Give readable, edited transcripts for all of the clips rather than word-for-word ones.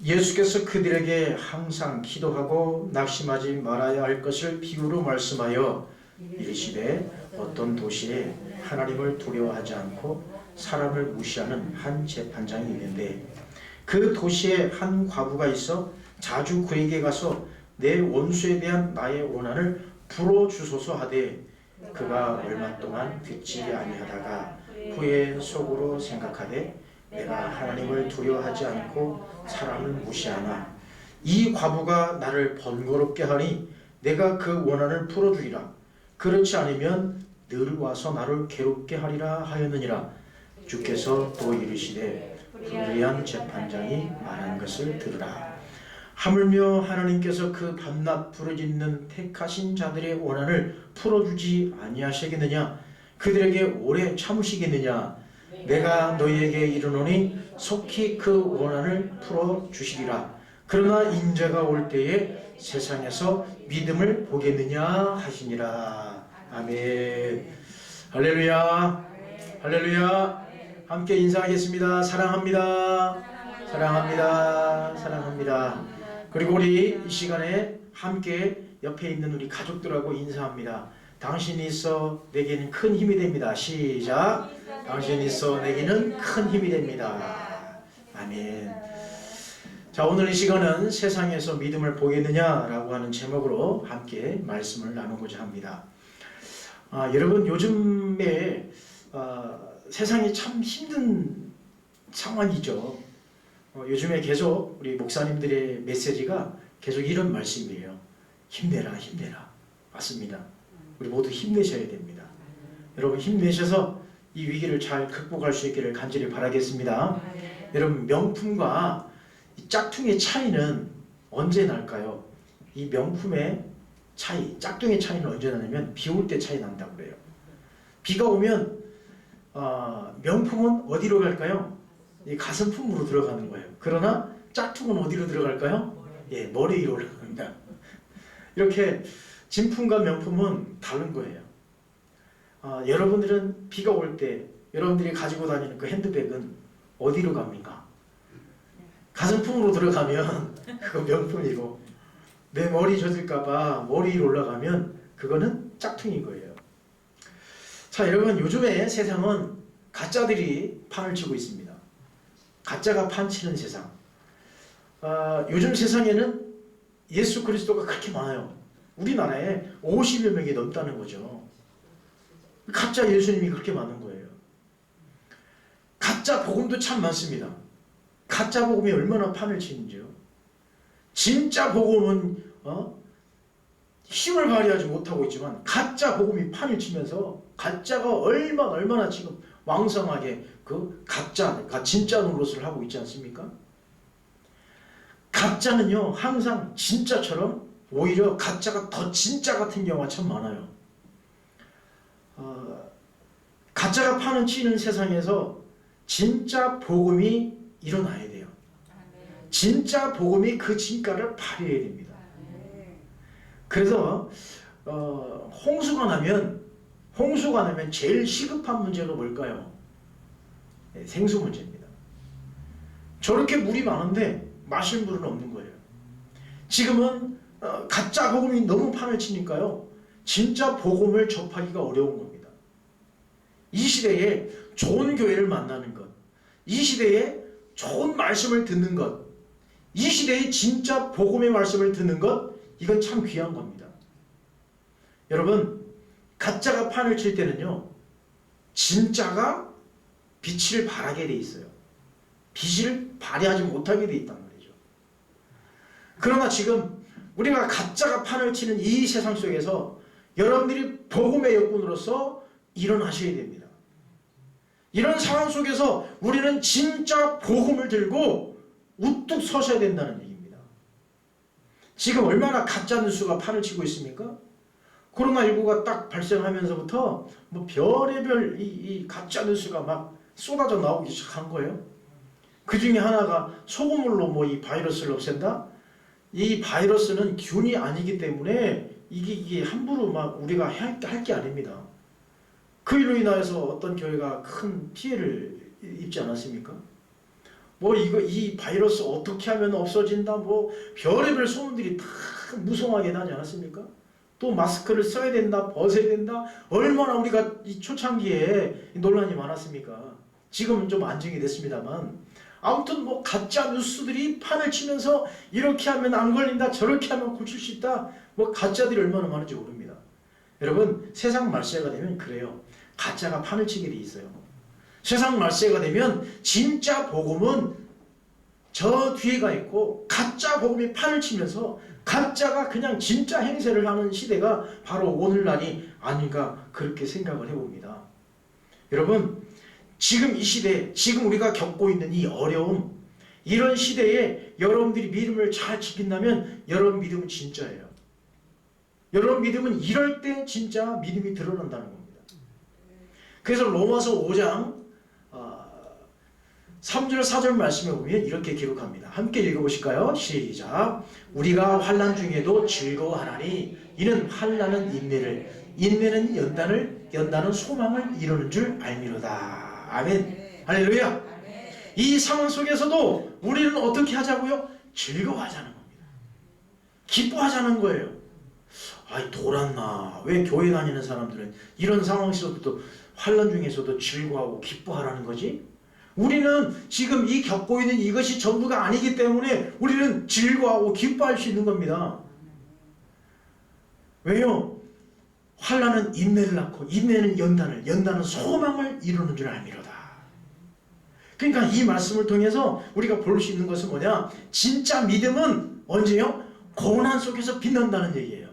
예수께서 그들에게 항상 기도하고 낙심하지 말아야 할 것을 비유로 말씀하여 이르시되 어떤 도시에 하나님을 두려워하지 않고 사람을 무시하는 한 재판장이 있는데 그 도시에 한 과부가 있어 자주 그에게 가서 내 원수에 대한 나의 원한을 풀어주소서 하되 그가 얼마 동안 듣지 아니하다가 후에 속으로 생각하되 내가 하나님을 두려워하지 않고 사람을 무시하나 이 과부가 나를 번거롭게 하니 내가 그 원한을 풀어주리라. 그렇지 않으면 늘 와서 나를 괴롭게 하리라 하였느니라. 주께서 또 이르시되 불의한 재판장이 말한 것을 들으라. 하물며 하나님께서 그 밤낮 부르짖는 택하신 자들의 원한을 풀어주지 아니하시겠느냐? 그들에게 오래 참으시겠느냐? 내가 너희에게 이르노니 속히 그 원한을 풀어주시리라. 그러나 인자가 올 때에 세상에서 믿음을 보겠느냐 하시니라. 아멘. 할렐루야. 할렐루야. 함께 인사하겠습니다. 사랑합니다. 사랑합니다. 사랑합니다. 그리고 우리 이 시간에 함께 옆에 있는 우리 가족들하고 인사합니다. 당신이 있어 내게는 큰 힘이 됩니다. 시작. 당신이 있어 내게는 큰 힘이 됩니다. 아멘. 자, 오늘 이 시간은 세상에서 믿음을 보겠느냐라고 하는 제목으로 함께 말씀을 나누고자 합니다. 여러분 요즘에 세상이 참 힘든 상황이죠. 요즘에 계속 우리 목사님들의 메시지가 계속 이런 말씀이에요. 힘내라, 힘내라. 맞습니다. 우리 모두 힘내셔야 됩니다. 여러분 힘내셔서 이 위기를 잘 극복할 수 있기를 간절히 바라겠습니다. 여러분 명품과 이 짝퉁의 차이는 언제 날까요? 이 명품의 차이, 짝퉁의 차이는 언제 나냐면 비 올 때 차이 난다고 그래요. 비가 오면 명품은 어디로 갈까요? 이 가슴품으로 들어가는 거예요. 그러나 짝퉁은 어디로 들어갈까요? 예, 머리 위로 올라갑니다. 이렇게 진품과 명품은 다른 거예요. 여러분들은 비가 올 때 여러분들이 가지고 다니는 그 핸드백은 어디로 갑니까? 가슴품으로 들어가면 그거 명품이고 내 머리 젖을까봐 머리 위로 올라가면 그거는 짝퉁인 거예요. 자, 여러분 요즘에 세상은 가짜들이 판을 치고 있습니다. 가짜가 판치는 세상. 요즘 세상에는 예수 그리스도가 그렇게 많아요. 우리나라에 50여 명이 넘다는 거죠. 가짜 예수님이 그렇게 많은 거예요. 가짜 복음도 참 많습니다. 가짜 복음이 얼마나 판을 치는지요. 진짜 복음은 힘을 발휘하지 못하고 있지만 가짜 복음이 판을 치면서 가짜가 얼마나 지금 왕성하게 그 가짜, 진짜 노릇을 하고 있지 않습니까? 가짜는요 항상 진짜처럼 오히려 가짜가 더 진짜 같은 경우가 참 많아요. 가짜가 판을 치는 세상에서 진짜 복음이 일어나야 돼요. 진짜 복음이 그 진가를 발휘해야 됩니다. 그래서 홍수가 나면 제일 시급한 문제가 뭘까요? 네, 생수 문제입니다. 저렇게 물이 많은데 마실 물은 없는 거예요. 지금은 가짜 복음이 너무 판을 치니까요. 진짜 복음을 접하기가 어려운 겁니다. 이 시대에 좋은 교회를 만나는 것, 이 시대에 좋은 말씀을 듣는 것, 이 시대에 진짜 복음의 말씀을 듣는 것, 이건 참 귀한 겁니다. 여러분, 가짜가 판을 칠 때는요, 진짜가 빛을 발하게 돼 있어요. 빛을 발휘하지 못하게 돼 있단 말이죠. 그러나 지금 우리가 가짜가 판을 치는 이 세상 속에서 여러분들이 복음의 여군으로서 일어나셔야 됩니다. 이런 상황 속에서 우리는 진짜 복음을 들고 우뚝 서셔야 된다는 얘기입니다. 지금 얼마나 가짜 뉴스가 판을 치고 있습니까? 코로나19가 딱 발생하면서부터 뭐 별의별 이 가짜 뉴스가 막 쏟아져 나오기 시작한 거예요. 그 중에 하나가 소금물로 뭐 이 바이러스를 없앤다? 이 바이러스는 균이 아니기 때문에 이게 함부로 막 우리가 할 게 아닙니다. 그 일로 인하여서 어떤 교회가 큰 피해를 입지 않았습니까? 뭐 이 바이러스 어떻게 하면 없어진다, 뭐 별의별 소문들이 다 무성하게 나지 않았습니까? 또 마스크를 써야 된다, 벗어야 된다. 얼마나 우리가 이 초창기에 논란이 많았습니까? 지금은 좀 안정이 됐습니다만, 아무튼 뭐 가짜 뉴스들이 판을 치면서 이렇게 하면 안 걸린다, 저렇게 하면 고칠 수 있다, 뭐 가짜들이 얼마나 많은지 모릅니다. 여러분, 세상 말세가 되면 그래요. 가짜가 판을 치게 돼 있어요. 세상 말세가 되면 진짜 복음은 저 뒤에가 있고, 가짜 복음이 판을 치면서 가짜가 그냥 진짜 행세를 하는 시대가 바로 오늘날이 아닌가, 그렇게 생각을 해봅니다. 여러분, 지금 이 시대, 지금 우리가 겪고 있는 이 어려움, 이런 시대에 여러분들이 믿음을 잘 지킨다면 여러분 믿음은 진짜예요. 여러분 믿음은 이럴 때 진짜 믿음이 드러난다는 겁니다. 그래서 로마서 5장 3절 4절 말씀에 보면 이렇게 기록합니다. 함께 읽어보실까요? 시작. 우리가 환난 중에도 즐거워하나니 이는 환난은 인내를, 인내는 연단을, 연단은 소망을 이루는 줄 알미로다. 아멘. 할렐루야. 이 상황 속에서도 우리는 어떻게 하자고요? 즐거워하자는 겁니다. 기뻐하자는 거예요. 아이, 돌았나? 왜 교회 다니는 사람들은 이런 상황에서도, 환난 중에서도 즐거워하고 기뻐하라는 거지? 우리는 지금 이 겪고 있는 이것이 전부가 아니기 때문에 우리는 즐거워하고 기뻐할 수 있는 겁니다. 왜요? 환난은 인내를 낳고 인내는 연단을, 연단은 소망을 이루는 줄 알미로다. 그러니까 이 말씀을 통해서 우리가 볼 수 있는 것은 뭐냐? 진짜 믿음은 언제요? 고난 속에서 빛난다는 얘기예요.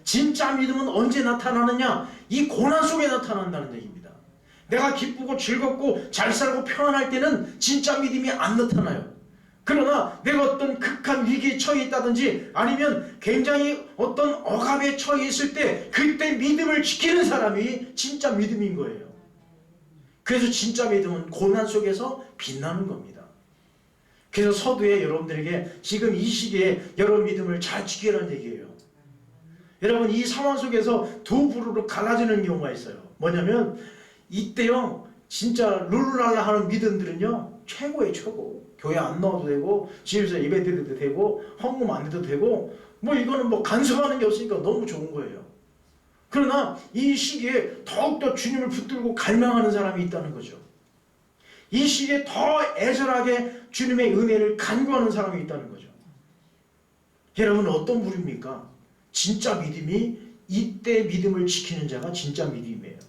진짜 믿음은 언제 나타나느냐? 이 고난 속에 나타난다는 얘기입니다. 내가 기쁘고 즐겁고 잘 살고 평안할 때는 진짜 믿음이 안 나타나요. 그러나 내가 어떤 극한 위기에 처해 있다든지 아니면 굉장히 어떤 억압에 처해 있을 때 그때 믿음을 지키는 사람이 진짜 믿음인 거예요. 그래서 진짜 믿음은 고난 속에서 빛나는 겁니다. 그래서 서두에 여러분들에게 지금 이 시기에 여러분 믿음을 잘 지키라는 얘기예요. 여러분, 이 상황 속에서 두 부류로 갈라지는 경우가 있어요. 뭐냐면 이때요, 진짜 룰루랄라 하는 믿음들은요, 최고예요, 최고. 교회 안 나와도 되고, 집에서 예배 드려도 되고, 헌금 안 해도 되고, 뭐 이거는 뭐 간섭하는 게 없으니까 너무 좋은 거예요. 그러나 이 시기에 더욱더 주님을 붙들고 갈망하는 사람이 있다는 거죠. 이 시기에 더 애절하게 주님의 은혜를 간구하는 사람이 있다는 거죠. 여러분, 어떤 부류입니까? 진짜 믿음이, 이때 믿음을 지키는 자가 진짜 믿음이에요.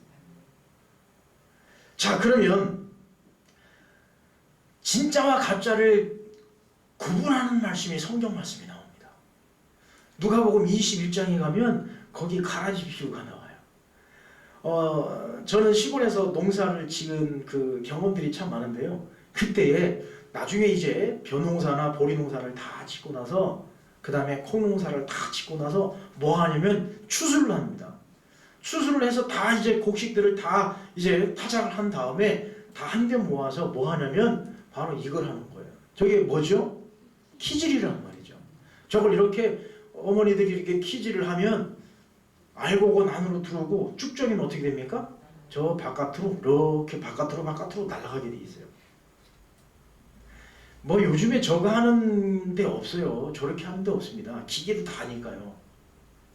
자, 그러면 진짜와 가짜를 구분하는 말씀이 성경 말씀이 나옵니다. 누가복음 21장에 가면 거기 가라지비유가 나와요. 저는 시골에서 농사를 지은 그 경험들이 참 많은데요. 그때에 나중에 이제 벼농사나 보리농사를 다 짓고 나서 그 다음에 콩농사를 다 짓고 나서 뭐 하냐면 추수를 합니다. 추수를 해서 다 이제 곡식들을 다 이제 타작을 한 다음에 다 한 데 모아서 뭐 하냐면 바로 이걸 하는 거예요. 저게 뭐죠? 키질이란 말이죠. 저걸 이렇게 어머니들이 이렇게 키질을 하면 알곡은 안으로 들어오고 쭉정이는 어떻게 됩니까? 저 바깥으로 이렇게 바깥으로 날아가게 돼 있어요. 뭐 요즘에 저거 하는 데 없어요. 저렇게 하는 데 없습니다. 기계도 다 하니까요.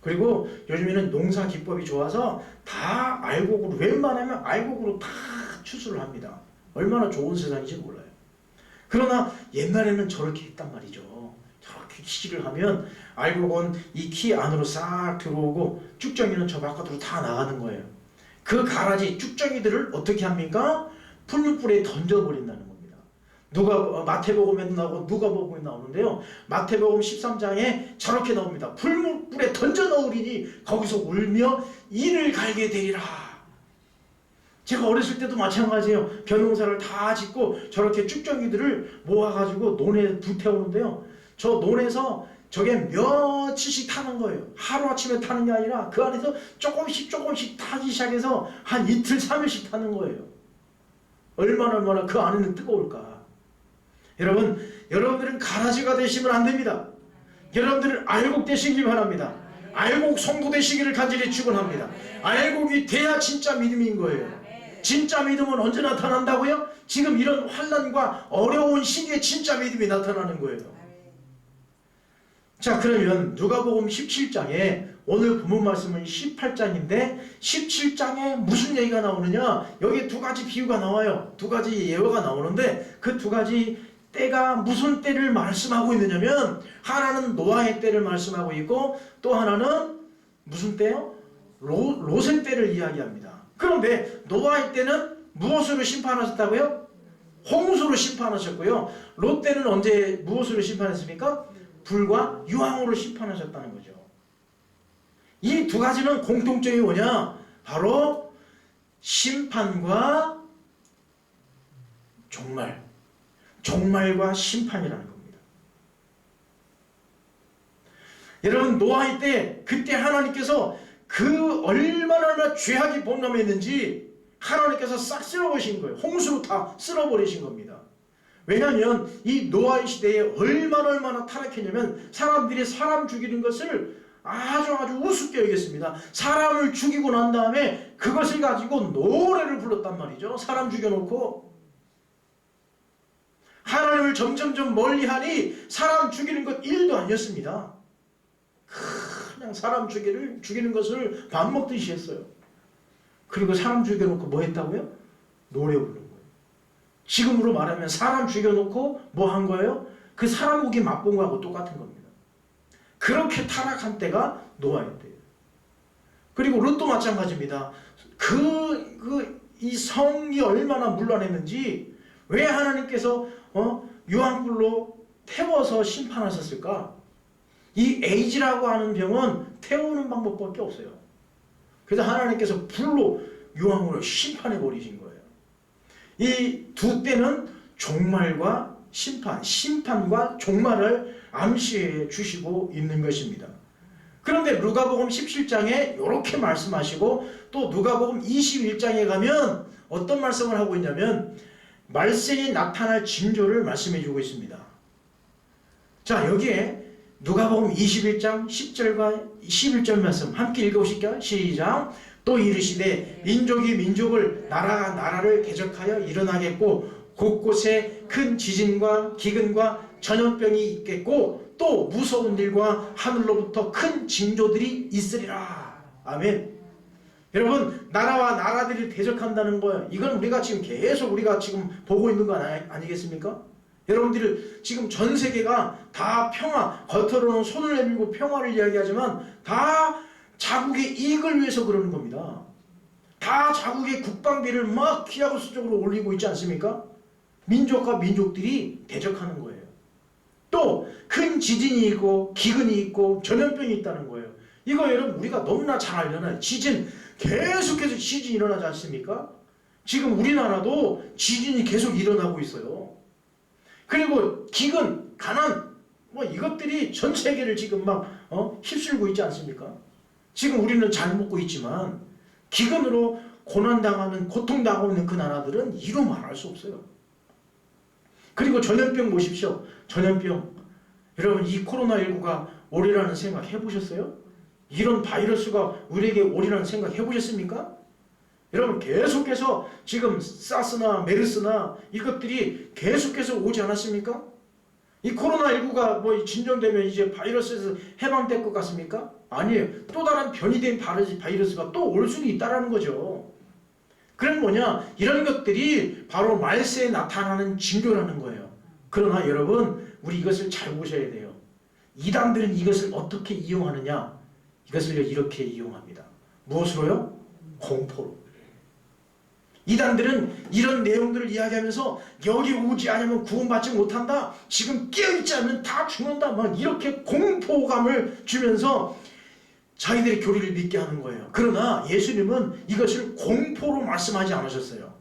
그리고 요즘에는 농사 기법이 좋아서 다 알곡으로, 웬만하면 알곡으로 다 추수를 합니다. 얼마나 좋은 세상인지 몰라요. 그러나 옛날에는 저렇게 했단 말이죠. 저렇게 키질을 하면 알곡은 이 키 안으로 싹 들어오고 쭉정이는 저 바깥으로 다 나가는 거예요. 그 가라지 쭉정이들을 어떻게 합니까? 풀무불에 던져버린다는 겁니다. 마태복음에 나오고 누가복음에 나오는데요. 마태복음 13장에 저렇게 나옵니다. 풀무불에 던져 넣으리니 거기서 울며 이를 갈게 되리라. 제가 어렸을 때도 마찬가지예요. 벼농사를 다 짓고 저렇게 쭉정이들을 모아가지고 논에 불태우는데요. 저 논에서 저게 며칠씩 타는 거예요. 하루아침에 타는 게 아니라 그 안에서 조금씩 타기 시작해서 한 이틀 3일씩 타는 거예요. 얼마나 그 안에는 뜨거울까. 여러분, 여러분들은 가라지가 되시면 안 됩니다. 여러분들은 알곡 되시길 바랍니다. 알곡 성도 되시기를 간절히 축원합니다. 알곡이 돼야 진짜 믿음인 거예요. 진짜 믿음은 언제 나타난다고요? 지금 이런 환난과 어려운 시기에 진짜 믿음이 나타나는 거예요. 자, 그러면 누가복음 17장에 오늘 본문 말씀은 18장인데 17장에 무슨 얘기가 나오느냐? 여기 두 가지 비유가 나와요. 두 가지 예화가 나오는데 그 두 가지 때가 무슨 때를 말씀하고 있느냐면 하나는 노아의 때를 말씀하고 있고 또 하나는 무슨 때요? 롯의 때를 이야기합니다. 그런데 노아의 때는 무엇으로 심판하셨다고요? 홍수로 심판하셨고요. 롯 때는 언제 무엇으로 심판했습니까? 불과 유황으로 심판하셨다는 거죠. 이 두 가지는 공통점이 뭐냐? 바로 심판과 종말과 심판이라는 겁니다. 여러분, 노아의 때 그때 하나님께서 그 얼마나 죄악이 범람했는지 하나님께서 싹 쓸어버리신 거예요. 홍수로 다 쓸어버리신 겁니다. 왜냐하면 이 노아의 시대에 얼마나 타락했냐면 사람들이 사람 죽이는 것을 아주 우습게 여겼습니다. 사람을 죽이고 난 다음에 그것을 가지고 노래를 불렀단 말이죠. 사람 죽여놓고 하나님을 점점 멀리하니 사람 죽이는 것 일도 아니었습니다. 그냥 사람 죽이는 것을 밥 먹듯이 했어요. 그리고 사람 죽여놓고 뭐 했다고요? 노래 부른 거예요. 지금으로 말하면 사람 죽여놓고 뭐 한 거예요? 그 사람 고기 맛본 거하고 똑같은 겁니다. 그렇게 타락한 때가 노아의 때예요. 그리고 롯도 마찬가지입니다. 이 성이 얼마나 문란했는지 왜 하나님께서 유황불로 태워서 심판하셨을까? 이 에이즈라고 하는 병은 태우는 방법밖에 없어요. 그래서 하나님께서 불로 유황으로 심판해 버리신 거예요. 이 두 때는 종말과 심판과 종말을 암시해 주시고 있는 것입니다. 그런데 누가복음 17장에 이렇게 말씀하시고 또 누가복음 21장에 가면 어떤 말씀을 하고 있냐면 말세에 나타날 징조를 말씀해 주고 있습니다. 자, 여기에 누가복음 21장 10절과 11절 말씀 함께 읽어보실까요? 시작. 또 이르시되 민족이 민족을 나라가 나라를 대적하여 일어나겠고 곳곳에 큰 지진과 기근과 전염병이 있겠고 또 무서운 일과 하늘로부터 큰 징조들이 있으리라. 아멘. 여러분, 나라와 나라들이 대적한다는 거예요. 이건 우리가 지금 보고 있는 거 아니겠습니까? 여러분들이 지금 전 세계가 다 평화, 겉으로는 손을 내밀고 평화를 이야기하지만 다 자국의 이익을 위해서 그러는 겁니다. 다 자국의 국방비를 막 키하고 수적으로 올리고 있지 않습니까? 민족과 민족들이 대적하는 거예요. 또 큰 지진이 있고 기근이 있고 전염병이 있다는 거예요. 이거 여러분 우리가 너무나 잘 알잖아요. 계속해서 지진이 일어나지 않습니까? 지금 우리나라도 지진이 계속 일어나고 있어요. 그리고 기근, 가난 이것들이 전 세계를 지금 막 휩쓸고 있지 않습니까? 지금 우리는 잘 먹고 있지만 기근으로 고난당하는, 고통당하고 있는 그 나라들은 이루 말할 수 없어요. 그리고 전염병 보십시오. 전염병. 여러분, 이 코로나19가 오리라는 생각 해보셨어요? 이런 바이러스가 우리에게 오리라는 생각 해보셨습니까? 여러분, 계속해서 지금 사스나 메르스나 이것들이 계속해서 오지 않았습니까? 이 코로나19가 진정되면 이제 바이러스에서 해방될 것 같습니까? 아니에요. 또 다른 변이된 바이러스가 또 올 수도 있다는 거죠. 그럼 뭐냐? 이런 것들이 바로 말세에 나타나는 징조라는 거예요. 그러나 여러분, 우리 이것을 잘 보셔야 돼요. 이단들은 이것을 어떻게 이용하느냐? 이것을 이렇게 이용합니다. 무엇으로요? 공포로. 이단들은 이런 내용들을 이야기하면서 여기 오지 않으면 구원받지 못한다. 지금 깨어있지 않으면 다 죽는다. 막 이렇게 공포감을 주면서 자기들의 교리를 믿게 하는 거예요. 그러나 예수님은 이것을 공포로 말씀하지 않으셨어요.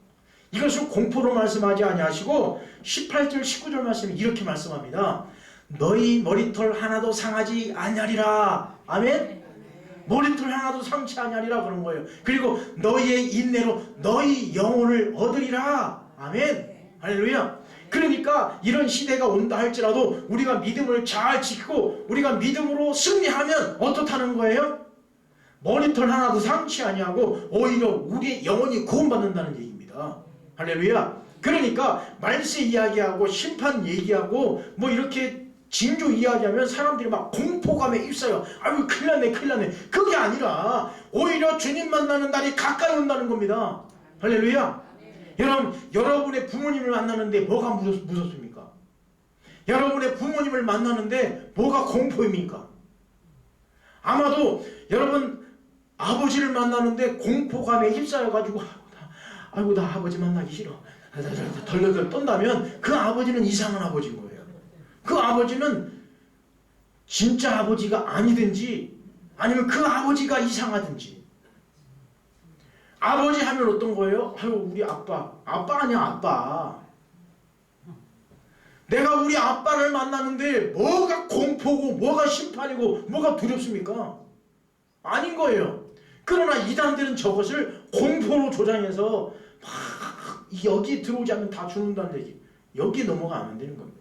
이것을 공포로 말씀하지 아니하시고 18절 19절 말씀에 이렇게 말씀합니다. 너희 머리털 하나도 상하지 아니하리라. 아멘. 머리털 하나도 상치 아니하리라 그런 거예요. 그리고 너희의 인내로 너희 영혼을 얻으리라. 아멘. 할렐루야. 그러니까 이런 시대가 온다 할지라도 우리가 믿음을 잘 지키고 우리가 믿음으로 승리하면 어떻다는 거예요? 머리털 하나도 상치 아니하고 오히려 우리의 영혼이 구원받는다는 얘기입니다. 아닙니까? 할렐루야. 그러니까 말세 이야기하고 심판 얘기하고 뭐 이렇게 징조 이야기하면 사람들이 막 공포감에 휩싸여. 아유 큰일 났네 큰일 났네. 그게 아니라 오히려 주님 만나는 날이 가까이 온다는 겁니다. 할렐루야. 여러분, 여러분의 부모님을 만나는데 뭐가 무섭습니까? 여러분의 부모님을 만나는데 뭐가 공포입니까? 아마도 여러분 아버지를 만나는데 공포감에 휩싸여가지고 아이고 나 아버지 만나기 싫어 덜덜덜 떤다면 그 아버지는 이상한 아버지인 거예요. 그 아버지는 진짜 아버지가 아니든지 아니면 그 아버지가 이상하든지. 아버지 하면 어떤 거예요? 아유 우리 아빠 아니야 아빠. 내가 우리 아빠를 만나는데 뭐가 공포고 뭐가 심판이고 뭐가 두렵습니까? 아닌 거예요. 그러나 이단들은 저것을 공포로 조장해서 막 여기 들어오지 않으면 다 죽는다는 얘기. 여기 넘어가면 안 되는 겁니다.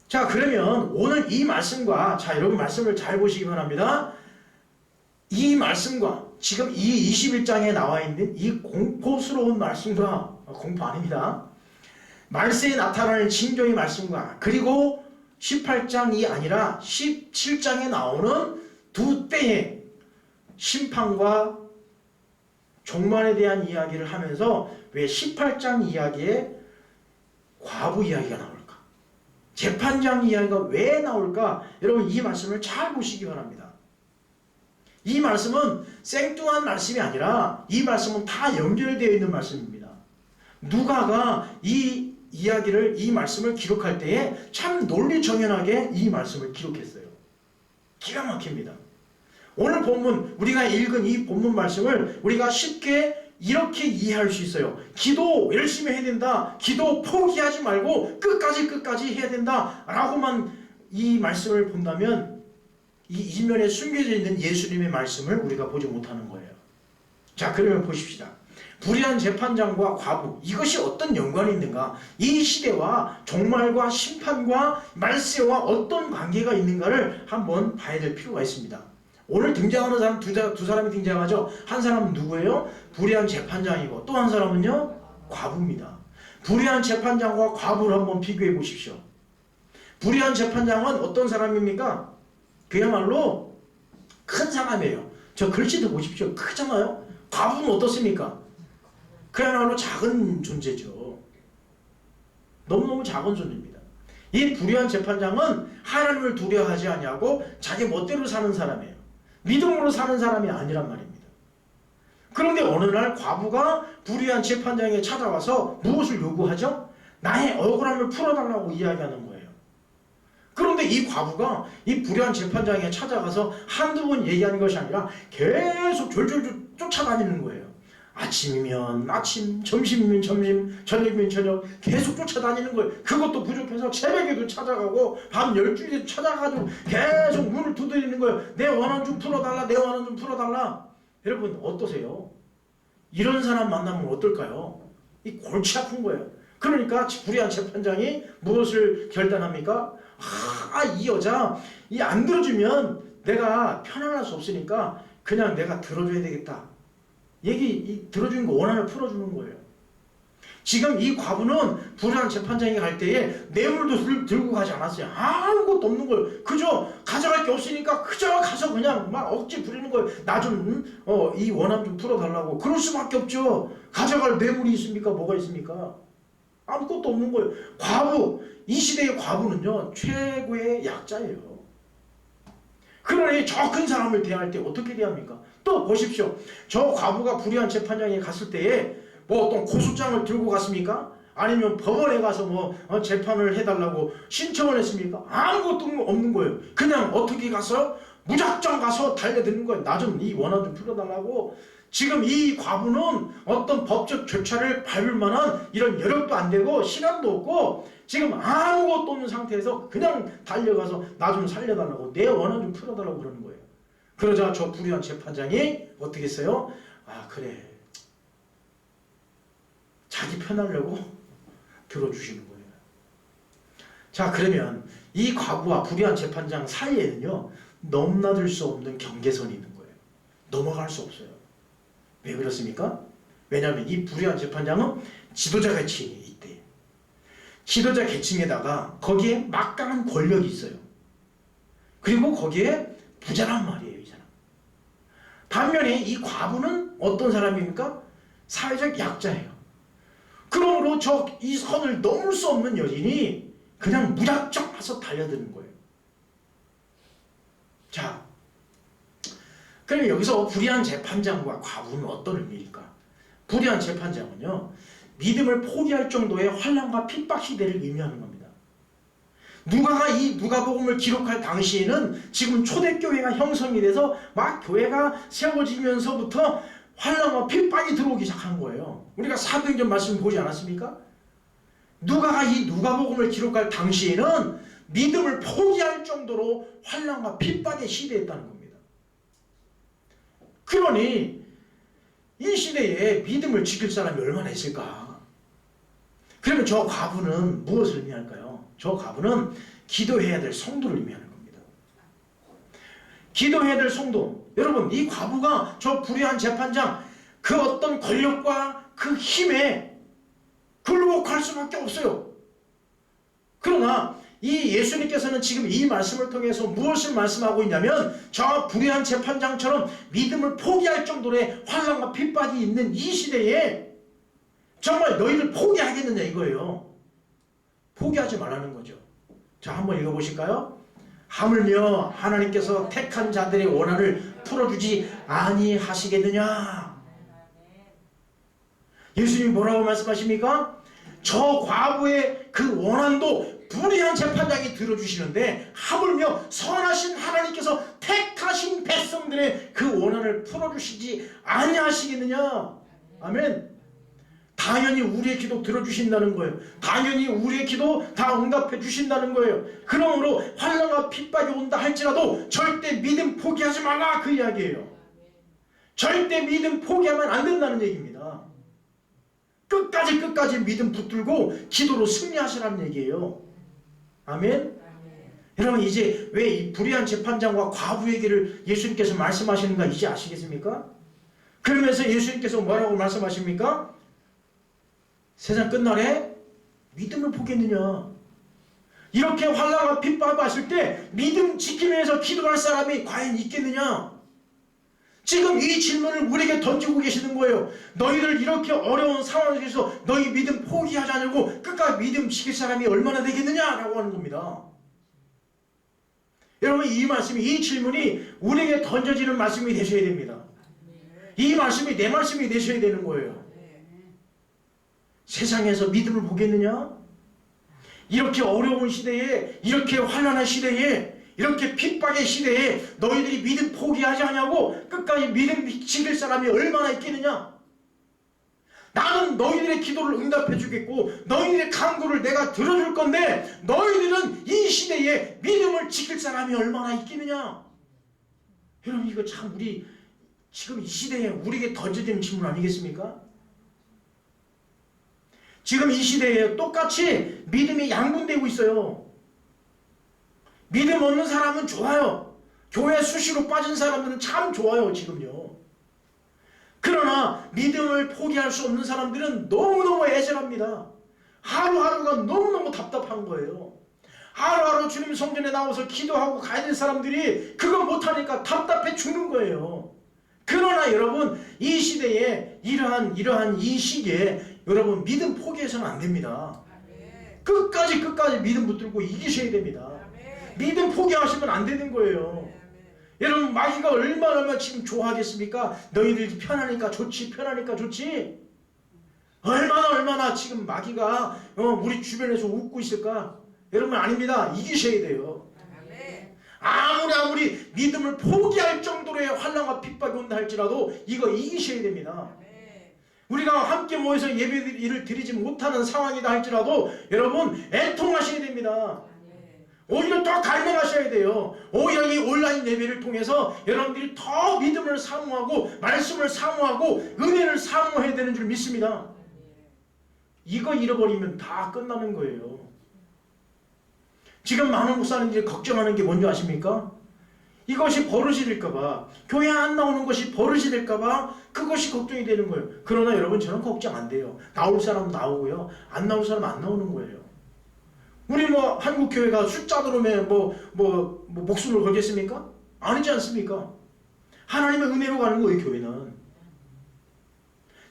자, 그러면 오늘 이 말씀과, 자, 여러분 말씀을 잘 보시기 바랍니다. 이 말씀과 지금 이 21장에 나와 있는 이 공포스러운 말씀과, 공포 아닙니다. 말세에 나타나는 징조의 말씀과 그리고 18장이 아니라 17장에 나오는 두 때의 심판과 종말에 대한 이야기를 하면서 왜 18장 이야기에 과부 이야기가 나올까? 재판장 이야기가 왜 나올까? 여러분 이 말씀을 잘 보시기 바랍니다. 이 말씀은 생뚱한 말씀이 아니라 이 말씀은 다 연결되어 있는 말씀입니다. 누가가 이 이야기를, 이 말씀을 기록할 때에 참 논리정연하게 이 말씀을 기록했어요. 기가 막힙니다. 오늘 본문, 우리가 읽은 이 본문 말씀을 우리가 쉽게 이렇게 이해할 수 있어요. 기도 열심히 해야 된다. 기도 포기하지 말고 끝까지 해야 된다. 라고만 이 말씀을 본다면 이 이면에 숨겨져 있는 예수님의 말씀을 우리가 보지 못하는 거예요. 자, 그러면 보십시다. 불의한 재판장과 과부, 이것이 어떤 연관이 있는가? 이 시대와 종말과 심판과 말세와 어떤 관계가 있는가를 한번 봐야 될 필요가 있습니다. 오늘 등장하는 사람 두 사람이 등장하죠. 한 사람은 누구예요? 불의한 재판장이고 또 한 사람은요? 과부입니다. 불의한 재판장과 과부를 한번 비교해 보십시오. 불의한 재판장은 어떤 사람입니까? 그야말로 큰 사람이에요. 저 글씨도 보십시오. 크잖아요. 과부는 어떻습니까? 그야말로 작은 존재죠. 너무너무 작은 존재입니다. 이 불의한 재판장은 하나님을 두려워하지 아니하고 자기 멋대로 사는 사람이에요. 믿음으로 사는 사람이 아니란 말입니다. 그런데 어느 날 과부가 불의한 재판장에게 찾아와서 무엇을 요구하죠? 나의 억울함을 풀어달라고 이야기하는 거예요. 그런데 이 과부가 이 불의한 재판장에게 찾아가서 한두 번 얘기하는 것이 아니라 계속 졸졸 쫓아다니는 거예요. 아침이면 아침, 점심이면 점심, 저녁이면 저녁 계속 쫓아다니는 거예요. 그것도 부족해서 새벽에도 찾아가고 밤 12시에도 찾아가지고 계속 문을 두드리는 거예요. 내 원한 좀 풀어달라, 내 원한 좀 풀어달라. 여러분 어떠세요? 이런 사람 만나면 어떨까요? 이 골치 아픈 거예요. 그러니까 불의한 재판장이 무엇을 결단합니까? 이 여자 이 안 들어주면 내가 편안할 수 없으니까 그냥 내가 들어줘야 되겠다. 들어주는 거 원한을 풀어주는 거예요. 지금 이 과부는 불의한 재판장이 갈 때에 뇌물도 들고 가지 않았어요. 아무것도 없는 거예요. 그저 가져갈 게 없으니까 그저 가서 그냥 막 억지 부리는 거예요. 나 좀 이 원한 좀 풀어달라고. 그럴 수밖에 없죠. 가져갈 뇌물이 있습니까? 뭐가 있습니까? 아무것도 없는 거예요. 과부, 이 시대의 과부는요 최고의 약자예요. 그러니 저 큰 사람을 대할 때 어떻게 대합니까? 또 보십시오. 저 과부가 불의한 재판장에 갔을 때에 뭐 어떤 고소장을 들고 갔습니까? 아니면 법원에 가서 뭐 재판을 해달라고 신청을 했습니까? 아무것도 없는 거예요. 그냥 어떻게 가서 무작정 가서 달려드는 거예요. 나 좀 이 원한 좀 풀어달라고. 지금 이 과부는 어떤 법적 절차를 밟을 만한 이런 여력도 안 되고 시간도 없고 지금 아무것도 없는 상태에서 그냥 달려가서 나 좀 살려달라고, 내 원한 좀 풀어달라고 그러는 거예요. 그러자 저 불의한 재판장이 어떻게 했어요? 그래, 자기 편하려고 들어주시는 거예요. 자, 그러면 이 과부와 불의한 재판장 사이에는요 넘나들 수 없는 경계선이 있는 거예요. 넘어갈 수 없어요. 왜 그렇습니까? 왜냐하면 이 불의한 재판장은 지도자 계층이 있대. 지도자 계층에다가 거기에 막강한 권력이 있어요. 그리고 거기에 부자란 말이에요, 이 사람. 반면에 이 과부는 어떤 사람입니까? 사회적 약자예요. 그러므로 이 선을 넘을 수 없는 여인이 그냥 무작정 와서 달려드는 거예요. 자, 그럼 여기서 불의한 재판장과 과부는 어떤 의미일까? 불의한 재판장은요, 믿음을 포기할 정도의 환난과 핍박 시대를 의미하는 겁니다. 누가가 이 누가복음을 기록할 당시에는 지금 초대교회가 형성이 돼서 막 교회가 세워지면서부터 환난과 핍박이 들어오기 시작한 거예요. 우리가 사도행전 말씀 보지 않았습니까? 누가가 이 누가복음을 기록할 당시에는 믿음을 포기할 정도로 환난과 핍박에 시대했다는 겁니다. 그러니 이 시대에 믿음을 지킬 사람이 얼마나 있을까? 그러면 저 과부는 무엇을 의미할까요? 저 과부는 기도해야 될 성도를 의미하는 겁니다. 기도해야 될 성도. 여러분, 이 과부가 저 불의한 재판장 그 어떤 권력과 그 힘에 굴복할 수밖에 없어요. 그러나 이 예수님께서는 지금 이 말씀을 통해서 무엇을 말씀하고 있냐면 저 불의한 재판장처럼 믿음을 포기할 정도의 환난과 핍박이 있는 이 시대에 정말 너희를 포기하겠느냐 이거예요. 포기하지 말라는 거죠. 자, 한번 읽어보실까요? 하물며 하나님께서 택한 자들의 원한을 풀어주지 아니하시겠느냐. 예수님이 뭐라고 말씀하십니까? 저 과부의 그 원한도 불의한 재판장이 들어주시는데 하물며 선하신 하나님께서 택하신 백성들의 그 원한을 풀어주시지 아니하시겠느냐. 아멘. 당연히 우리의 기도 들어주신다는 거예요. 당연히 우리의 기도 다 응답해 주신다는 거예요. 그러므로 환난과 핍박이 온다 할지라도 절대 믿음 포기하지 말라 그 이야기예요. 절대 믿음 포기하면 안 된다는 얘기입니다. 끝까지 믿음 붙들고 기도로 승리하시라는 얘기예요. 아멘? 여러분, 이제 왜 이 불의한 재판장과 과부 얘기를 예수님께서 말씀하시는가 이제 아시겠습니까? 그러면서 예수님께서 뭐라고 말씀하십니까? 세상 끝날에 믿음을 포기했느냐. 이렇게 환난과 핍박을 받을 때 믿음 지키면서 기도할 사람이 과연 있겠느냐. 지금 이 질문을 우리에게 던지고 계시는 거예요. 너희들 이렇게 어려운 상황에서 너희 믿음 포기하지 않고 끝까지 믿음 지킬 사람이 얼마나 되겠느냐라고 하는 겁니다. 여러분, 이 말씀이, 이 질문이 우리에게 던져지는 말씀이 되셔야 됩니다. 이 말씀이 내 말씀이 되셔야 되는 거예요. 세상에서 믿음을 보겠느냐? 이렇게 어려운 시대에, 이렇게 환난한 시대에, 이렇게 핍박의 시대에 너희들이 믿음 포기하지 않냐고 끝까지 믿음 지킬 사람이 얼마나 있겠느냐? 나는 너희들의 기도를 응답해 주겠고 너희들의 간구를 내가 들어줄 건데 너희들은 이 시대에 믿음을 지킬 사람이 얼마나 있겠느냐? 여러분, 이거 참 우리 지금 이 시대에 우리에게 던져지는 질문 아니겠습니까? 지금 이 시대에 똑같이 믿음이 양분되고 있어요. 믿음 없는 사람은 좋아요. 교회 수시로 빠진 사람들은 참 좋아요, 지금요. 그러나 믿음을 포기할 수 없는 사람들은 너무너무 애절합니다. 하루하루가 너무너무 답답한 거예요. 하루하루 주님 성전에 나와서 기도하고 가야 될 사람들이 그거 못하니까 답답해 죽는 거예요. 그러나 여러분, 이 시대에 이러한 이 시기에 여러분 믿음 포기해서는 안 됩니다. 끝까지 믿음 붙들고 이기셔야 됩니다. 믿음 포기하시면 안 되는 거예요. 여러분, 마귀가 얼마나 지금 좋아하겠습니까? 너희들 편하니까 좋지. 얼마나 지금 마귀가 우리 주변에서 웃고 있을까? 여러분, 아닙니다. 이기셔야 돼요. 아무리 믿음을 포기할 정도로의 환난과 핍박이 온다 할지라도 이거 이기셔야 됩니다. 우리가 함께 모여서 예배를 드리지 못하는 상황이다 할지라도 여러분 애통하셔야 됩니다. 오히려 더 갈망하셔야 돼요. 오히려 이 온라인 예배를 통해서 여러분들이 더 믿음을 사모하고 말씀을 사모하고 은혜를 사모해야 되는 줄 믿습니다. 이거 잃어버리면 다 끝나는 거예요. 지금 많은 목사님들이 걱정하는 게 뭔지 아십니까? 이것이 버릇이 될까봐, 교회 안 나오는 것이 버릇이 될까봐 그것이 걱정이 되는 거예요. 그러나 여러분, 저는 걱정 안 돼요. 나올 사람 나오고요, 안 나올 사람 안 나오는 거예요. 우리 뭐 한국 교회가 숫자 들어오면 목숨을 걸겠습니까? 아니지 않습니까? 하나님의 은혜로 가는 거예요. 교회는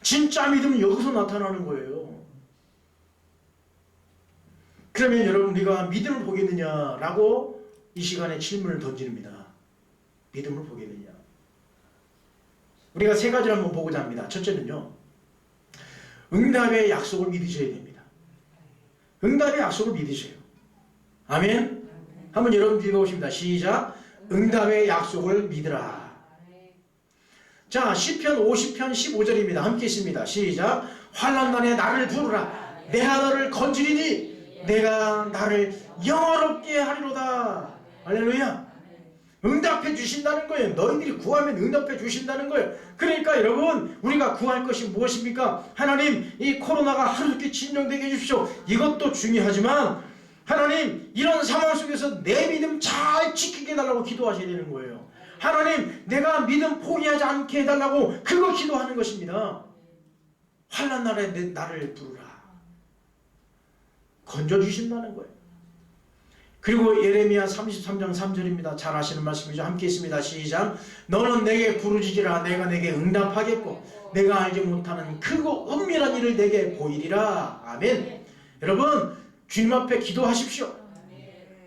진짜 믿음은 여기서 나타나는 거예요. 그러면 여러분, 우리가 믿음을 보겠느냐라고 이 시간에 질문을 던집니다. 믿음을 보겠느냐? 우리가 세 가지를 한번 보고자 합니다. 첫째는요, 응답의 약속을 믿으셔야 됩니다. 응답의 약속을 믿으세요. 아멘? 한번 여러분 읽어보십니다. 시작. 응답의 약속을 믿으라. 자, 시편 50편 15절입니다. 함께 있습니다. 시작. 환난날에 나를 부르라. 내가 너를 건지리니 내가 나를 영화롭게 하리로다. 할렐루야. 응답해 주신다는 거예요. 너희들이 구하면 응답해 주신다는 거예요. 그러니까 여러분, 우리가 구할 것이 무엇입니까? 하나님, 이 코로나가 하루속히 진정되게 해주십시오. 이것도 중요하지만 하나님, 이런 상황 속에서 내 믿음 잘 지키게 해달라고 기도하셔야 되는 거예요. 하나님, 내가 믿음 포기하지 않게 해달라고 그거 기도하는 것입니다. 환난 날에 나를 부르라. 건져주신다는 거예요. 그리고 예레미야 33장 3절입니다. 잘 아시는 말씀이죠. 함께 있습니다. 시작. 너는 내게 부르짖으라. 내가 내게 응답하겠고 내가 알지 못하는 크고 은밀한 일을 내게 보이리라. 아멘. 여러분, 주님 앞에 기도하십시오.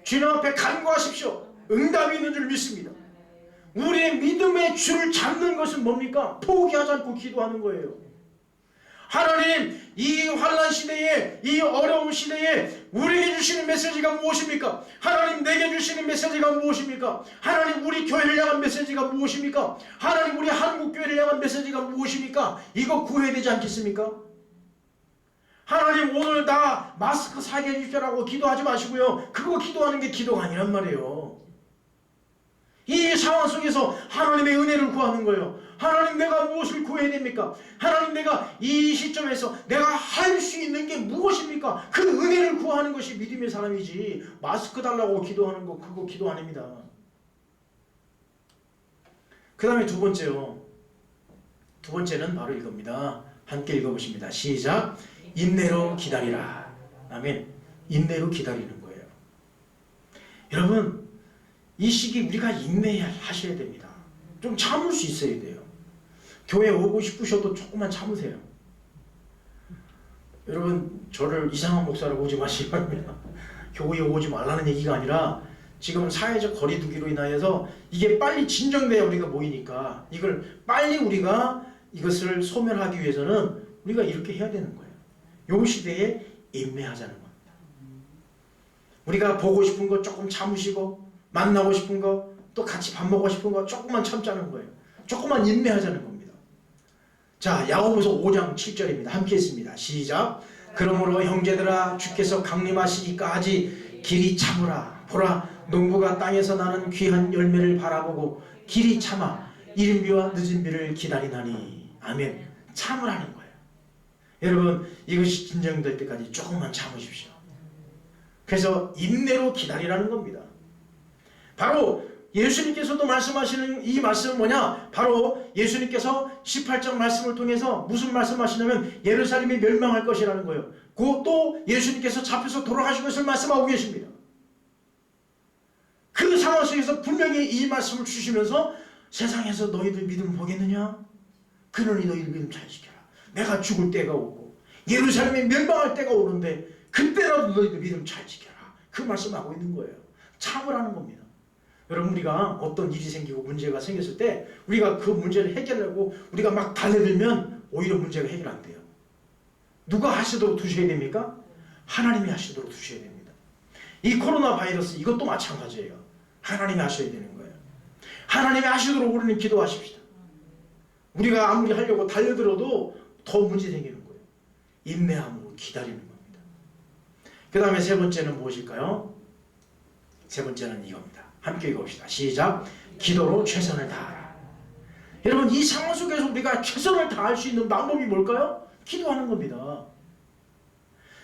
주님 앞에 간구하십시오. 응답이 있는 줄 믿습니다. 우리의 믿음의 줄을 잡는 것은 뭡니까? 포기하지 않고 기도하는 거예요. 하나님, 이 환난 시대에, 이 어려운 시대에 우리에게 주시는 메시지가 무엇입니까? 하나님, 내게 주시는 메시지가 무엇입니까? 하나님, 우리 교회를 향한 메시지가 무엇입니까? 하나님, 우리 한국교회를 향한 메시지가 무엇입니까? 이거 구해야 되지 않겠습니까? 하나님, 오늘 다 마스크 사게 해주시라고 기도하지 마시고요, 그거 기도하는 게 기도가 아니란 말이에요. 이 상황 속에서 하나님의 은혜를 구하는 거예요. 하나님, 내가 무엇을 구해야 됩니까? 하나님, 내가 이 시점에서 내가 할 수 있는 게 무엇입니까? 그 은혜를 구하는 것이 믿음의 사람이지, 마스크 달라고 기도하는 거, 그거 기도 아닙니다. 그 다음에 두 번째요. 두 번째는 바로 이겁니다. 함께 읽어보십니다. 시작. 인내로 기다리라. 아멘. 인내로 기다리는 거예요. 여러분, 이 시기 우리가 인내하셔야 됩니다. 좀 참을 수 있어야 돼요. 교회 오고 싶으셔도 조금만 참으세요. 여러분, 저를 이상한 목사라고 오지 마시기 바랍니다. 교회에 오지 말라는 얘기가 아니라 지금 사회적 거리두기로 인하여서 이게 빨리 진정돼야 우리가 모이니까 이걸 빨리 우리가 이것을 소멸하기 위해서는 우리가 이렇게 해야 되는 거예요. 요 시대에 인내하자는 겁니다. 우리가 보고 싶은 거 조금 참으시고, 만나고 싶은 거, 또 같이 밥 먹고 싶은 거 조금만 참자는 거예요. 조금만 인내하자는 겁니다. 자, 야고보서 5장 7절입니다. 함께 했습니다. 시작. 그러므로 형제들아, 주께서 강림하시기까지 길이 참으라. 보라, 농부가 땅에서 나는 귀한 열매를 바라보고 길이 참아 이른 비와 늦은 비를 기다리나니. 아멘. 참으라는 거예요. 여러분, 이것이 진정될 때까지 조금만 참으십시오. 그래서 인내로 기다리라는 겁니다. 바로 예수님께서도 말씀하시는 이 말씀은 뭐냐? 바로 예수님께서 18장 말씀을 통해서 무슨 말씀하시냐면 예루살렘이 멸망할 것이라는 거예요. 그것도 예수님께서 잡혀서 돌아가신 것을 말씀하고 계십니다. 그 상황 속에서 분명히 이 말씀을 주시면서 세상에서 너희들 믿음 보겠느냐? 그러니 너희들 믿음 잘 지켜라. 내가 죽을 때가 오고 예루살렘이 멸망할 때가 오는데 그때라도 너희들 믿음 잘 지켜라. 그 말씀하고 있는 거예요. 참으라는 겁니다. 여러분, 우리가 어떤 일이 생기고 문제가 생겼을 때 우리가 그 문제를 해결하고 우리가 막 달려들면 오히려 문제가 해결 안 돼요. 누가 하시도록 두셔야 됩니까? 하나님이 하시도록 두셔야 됩니다. 이 코로나 바이러스 이것도 마찬가지예요. 하나님이 하셔야 되는 거예요. 하나님이 하시도록 우리는 기도하십시다. 우리가 아무리 하려고 달려들어도 더 문제 생기는 거예요. 인내함으로 기다리는 겁니다. 그 다음에 세 번째는 무엇일까요? 세 번째는 이겁니다. 함께 읽어봅시다. 시작. 기도로 최선을 다하라. 여러분, 이 상황 속에서 우리가 최선을 다할 수 있는 방법이 뭘까요? 기도하는 겁니다.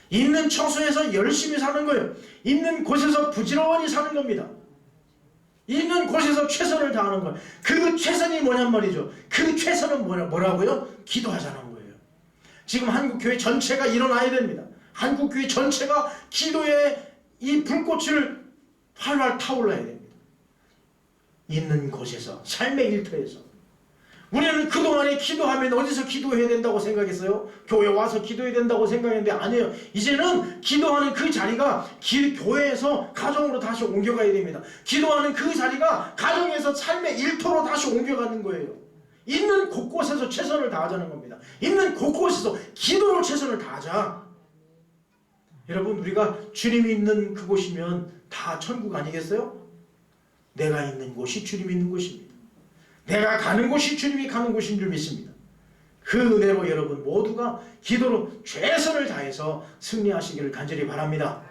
있는 처소에서 열심히 사는 거예요. 있는 곳에서 부지런히 사는 겁니다. 있는 곳에서 최선을 다하는 거예요. 그 최선이 뭐냔 말이죠. 그 최선은 뭐라고요? 기도하자는 거예요. 지금 한국교회 전체가 일어나야 됩니다. 한국교회 전체가 기도의 이 불꽃을 활활 타올라야 됩니다. 있는 곳에서, 삶의 일터에서. 우리는 그동안에 기도하면 어디서 기도해야 된다고 생각했어요? 교회 와서 기도해야 된다고 생각했는데 아니에요. 이제는 기도하는 그 자리가 교회에서 가정으로 다시 옮겨가야 됩니다. 기도하는 그 자리가 가정에서 삶의 일터로 다시 옮겨가는 거예요. 있는 곳곳에서 최선을 다하자는 겁니다. 있는 곳곳에서 기도로 최선을 다하자. 여러분, 우리가 주님이 있는 그곳이면 다 천국 아니겠어요? 내가 있는 곳이 주님이 있는 곳입니다. 내가 가는 곳이 주님이 가는 곳인 줄 믿습니다. 그 은혜로 여러분 모두가 기도로 최선을 다해서 승리하시기를 간절히 바랍니다.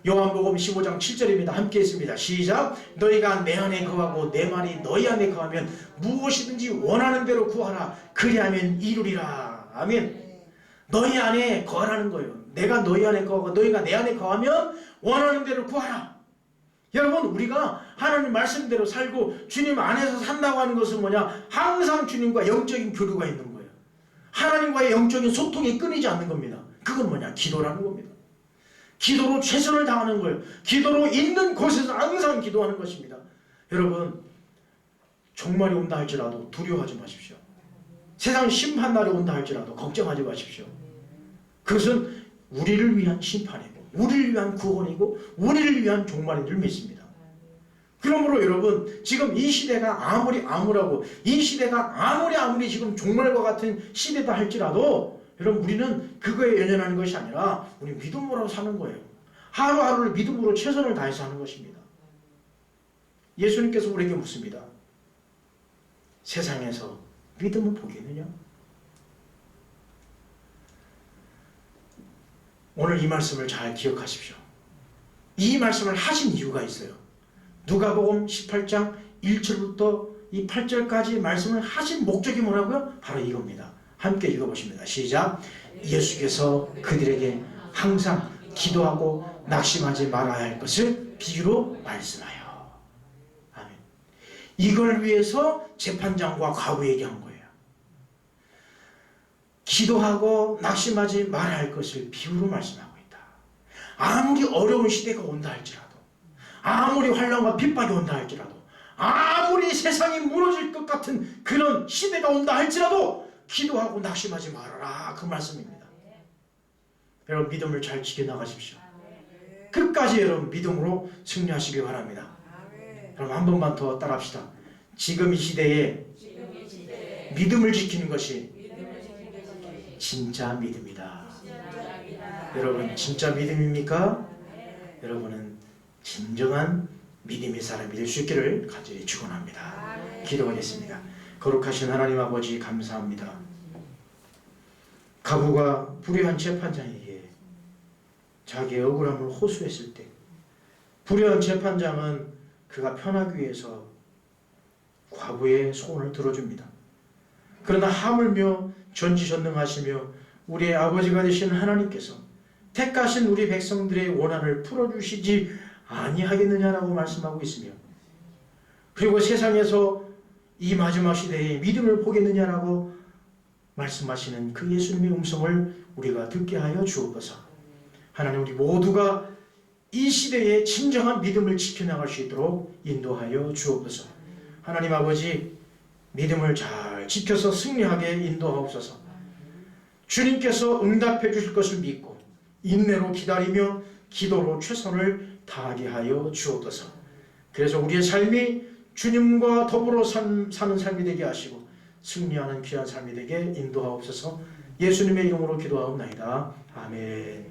요한복음 15장 7절입니다. 함께 했습니다. 시작. 너희가 내 안에 거하고 내 말이 너희 안에 거하면 무엇이든지 원하는 대로 구하라. 그리하면 이루리라. 아멘. 너희 안에 거하라는 거예요. 내가 너희 안에 거하고 너희가 내 안에 거하면 원하는 대로 구하라. 여러분, 우리가 하나님 말씀대로 살고 주님 안에서 산다고 하는 것은 뭐냐? 항상 주님과 영적인 교류가 있는 거예요. 하나님과의 영적인 소통이 끊이지 않는 겁니다. 그건 뭐냐? 기도라는 겁니다. 기도로 최선을 다하는 거예요. 기도로 있는 곳에서 항상 기도하는 것입니다. 여러분, 종말이 온다 할지라도 두려워하지 마십시오. 세상 심판날이 온다 할지라도 걱정하지 마십시오. 그것은 우리를 위한 심판이고 우리를 위한 구원이고 우리를 위한 종말인 줄 믿습니다. 그러므로 여러분, 지금 이 시대가 아무리 암울하고 이 시대가 아무리 지금 종말과 같은 시대다 할지라도 여러분, 우리는 그거에 연연하는 것이 아니라 우리 믿음으로 사는 거예요. 하루하루를 믿음으로 최선을 다해서 하는 것입니다. 예수님께서 우리에게 묻습니다. 세상에서 믿음을 보겠느냐? 오늘 이 말씀을 잘 기억하십시오. 이 말씀을 하신 이유가 있어요. 누가복음 18장 1절부터 이 8절까지 말씀을 하신 목적이 뭐라고요? 바로 이겁니다. 함께 읽어보십니다. 시작. 예수께서 그들에게 항상 기도하고 낙심하지 말아야 할 것을 비유로 말씀하여. 아멘. 이걸 위해서 재판장과 과부에게 한 거예요. 기도하고 낙심하지 말아야 할 것을 비유로 말씀하고 있다. 아무리 어려운 시대가 온다 할지라도, 아무리 환난과 핍박이 온다 할지라도, 아무리 세상이 무너질 것 같은 그런 시대가 온다 할지라도 기도하고 낙심하지 말아라. 그 말씀입니다. 여러분, 믿음을 잘 지켜나가십시오. 끝까지 여러분 믿음으로 승리하시기 바랍니다. 여러분, 한 번만 더 따라합시다. 지금 이 시대에 믿음을 지키는 것이 진짜 믿음이다. 여러분, 진짜 믿음입니까? 여러분은 진정한 믿음의 사람이 될 수 있기를 간절히 축원합니다. 기도하겠습니다. 거룩하신 하나님 아버지, 감사합니다. 가부가 불의한 재판장에게 자기의 억울함을 호소했을 때 불의한 재판장은 그가 편하기 위해서 과부의 소원을 들어줍니다. 그러나 하물며 전지전능하시며 우리의 아버지가 되신 하나님께서 택하신 우리 백성들의 원한을 풀어주시지 아니하겠느냐라고 말씀하고 있으며, 그리고 세상에서 이 마지막 시대에 믿음을 보겠느냐라고 말씀하시는 그 예수님의 음성을 우리가 듣게 하여 주옵소서. 하나님, 우리 모두가 이 시대에 진정한 믿음을 지켜나갈 수 있도록 인도하여 주옵소서. 하나님 아버지, 믿음을 잘 지켜서 승리하게 인도하옵소서. 주님께서 응답해 주실 것을 믿고 인내로 기다리며 기도로 최선을 다하게 하여 주옵소서. 그래서 우리의 삶이 주님과 더불어 사는 삶이 되게 하시고 승리하는 귀한 삶이 되게 인도하옵소서. 예수님의 이름으로 기도하옵나이다. 아멘.